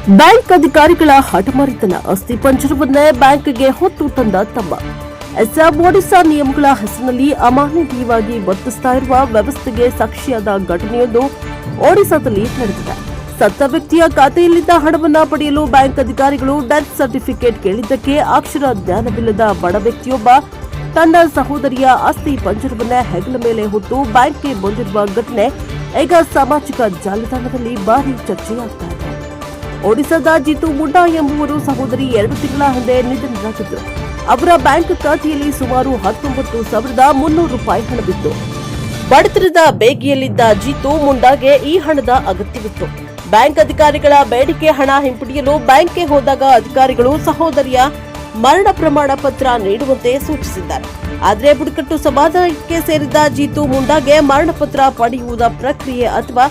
Bank ಅಧಿಕಾರಿಗಳ ಹಠಮಾರಿತನ, ಅಸ್ಥಿ ಪಂಜರವನ್ನೇ ಬ್ಯಾಂಕ್ಗೆ ಹೊತ್ತು ತಂದ ತಮ್ಮ. ಒಡಿಶಾ ನಿಯಮಗಳ ಹೆಸರಿನಲ್ಲಿ ಅಮಾನವೀಯವಾಗಿ ವರ್ತಿಸ್ತಾ ಇರುವ ವ್ಯವಸ್ಥೆಗೆ ಸಾಕ್ಷಿಯಾದ ಘಟನೆಯೊಂದು ಒಡಿಶಾದಲ್ಲಿ ನಡೆದಿದೆ. ಸತ್ತ ವ್ಯಕ್ತಿಯ ಖಾತೆಯಲ್ಲಿದ್ದ ಹಣವನ್ನು ಪಡೆಯಲು ಬ್ಯಾಂಕ್ ಅಧಿಕಾರಿಗಳು ಡೆತ್ ಸರ್ಟಿಫಿಕೇಟ್ ಕೇಳಿದ್ದಕ್ಕೆ ಅಕ್ಷರ ಜ್ಞಾನವಿಲ್ಲದ ಬಡ ವ್ಯಕ್ತಿಯೊಬ್ಬ ತನ್ನ ಸಹೋದರಿಯ ಅಸ್ಥಿ ಪಂಜರವನ್ನೇ ಹೆಗಲ ಮೇಲೆ ಹೊತ್ತು ಬ್ಯಾಂಕ್ಗೆ ಬಂದಿರುವ ಘಟನೆ ಈಗ ಸಾಮಾಜಿಕ ಜಾಲತಾಣದಲ್ಲಿ ಭಾರಿ ಚರ್ಚೆಯಾಗ್ತಾ ಇದೆ. ಒಡಿಶಾದ ಜಿತು ಮುಂಡಾ ಎಂಬುವರು ಸಹೋದರಿ 2 ತಿಂಗಳ ಹಿಂದೆ ನಿಧನರಾಗಿದ್ದರು. ಅವರ ಬ್ಯಾಂಕ್ ಖಾತೆಯಲ್ಲಿ ಸುಮಾರು 19,300 ರೂಪಾಯಿ ಹಣವಿತ್ತು. ಬಡತನದ ಬೇಗೆಯಲ್ಲಿದ್ದ ಜಿತು ಮುಂಡಾಗೆ ಈ ಹಣದ ಅಗತ್ಯವಿತ್ತು. ಬ್ಯಾಂಕ್ ಅಧಿಕಾರಿಗಳ ಬೇಡಿಕೆ ಹಣ ಹಿಂಪಡೆಯಲು ಬ್ಯಾಂಕ್ಗೆ ಹೋದಾಗ ಅಧಿಕಾರಿಗಳು ಸಹೋದರಿಯ ಮರಣ ಪ್ರಮಾಣ ಪತ್ರ ನೀಡುವಂತೆ ಸೂಚಿಸಿದ್ದಾರೆ. ಆದರೆ ಬುಡಕಟ್ಟು ಸಮಾಜಕ್ಕೆ ಸೇರಿದ ಜಿತು ಮುಂಡಾಗೆ ಮರಣ ಪತ್ರ ಪಡೆಯುವುದ ಪ್ರಕ್ರಿಯೆ ಅಥವಾ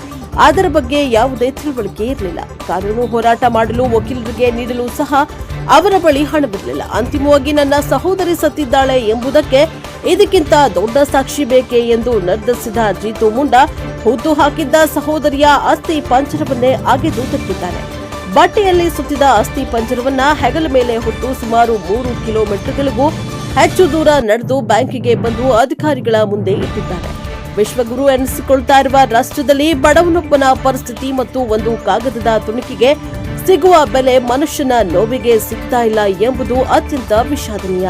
ಅದರ ಬಗ್ಗೆ ಯಾವುದೇ ತಿಳುವಳಿಕೆ ಇರಲಿಲ್ಲ. ಕಾನೂನು ಹೋರಾಟ ಮಾಡಲು ವಕೀಲರಿಗೆ ನೀಡಲು ಸಹ ಅವರ ಬಳಿ ಹಣವಿರಲಿಲ್ಲ. ಅಂತಿಮವಾಗಿ ನನ್ನ ಸಹೋದರಿ ಸತ್ತಿದ್ದಾಳೆ ಎಂಬುದಕ್ಕೆ ಇದಕ್ಕಿಂತ ದೊಡ್ಡ ಸಾಕ್ಷಿ ಬೇಕೆ ಎಂದು ನಿರ್ಧರಿಸಿದ ಜಿತು ಮುಂಡಾ ಹೂತು ಹಾಕಿದ್ದ ಸಹೋದರಿಯ ಅಸ್ಥಿ ಪಂಜರವನ್ನೇ ಅಗೆದು ತೆಗೆದಿದ್ದಾರೆ. ಬಟ್ಟೆಯಲ್ಲಿ ಸುತ್ತಿದ ಅಸ್ಥಿ ಪಂಜರವನ್ನ ಹೆಗಲ ಮೇಲೆ ಹೊತ್ತು ಸುಮಾರು 3 ಕಿಲೋಮೀಟರ್ಗಳಿಗೂ ಹೆಚ್ಚು ದೂರ ನಡೆದು ಬ್ಯಾಂಕಿಗೆ ಬಂದು ಅಧಿಕಾರಿಗಳ ಮುಂದೆ ಇಟ್ಟಿದ್ದಾರೆ. ವಿಶ್ವಗುರು ಎನಿಸಿಕೊಳ್ತಾ ಇರುವ ರಾಷ್ಟ್ರದಲ್ಲಿ ಬಡವನೊಬ್ಬನ ಪರಿಸ್ಥಿತಿ ಮತ್ತು ಒಂದು ಕಾಗದದ ತುಣುಕಿಗೆ ಸಿಗುವ ಬೆಲೆ ಮನುಷ್ಯನ ನೋವಿಗೆ ಸಿಗ್ತಾ ಇಲ್ಲ ಎಂಬುದು ಅತ್ಯಂತ ವಿಷಾದನೀಯ.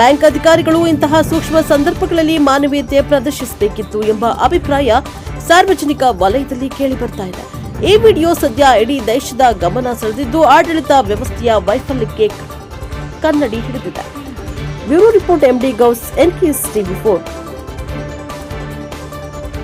ಬ್ಯಾಂಕ್ ಅಧಿಕಾರಿಗಳು ಇಂತಹ ಸೂಕ್ಷ್ಮ ಸಂದರ್ಭಗಳಲ್ಲಿ ಮಾನವೀಯತೆ ಪ್ರದರ್ಶಿಸಬೇಕಿತ್ತು ಎಂಬ ಅಭಿಪ್ರಾಯ ಸಾರ್ವಜನಿಕ ವಲಯದಲ್ಲಿ ಕೇಳಿಬರ್ತಾ ಇದೆ. ಈ ವಿಡಿಯೋ ಸದ್ಯ ಇಡೀ ದೇಶದ ಗಮನ ಸೆಳೆದಿದ್ದು ಆಡಳಿತ ವ್ಯವಸ್ಥೆಯ ವೈಫಲ್ಯಕ್ಕೆ ಕನ್ನಡಿ ಹಿಡಿದಿದೆ. Bureau report, MD Gouse, NKS TV4.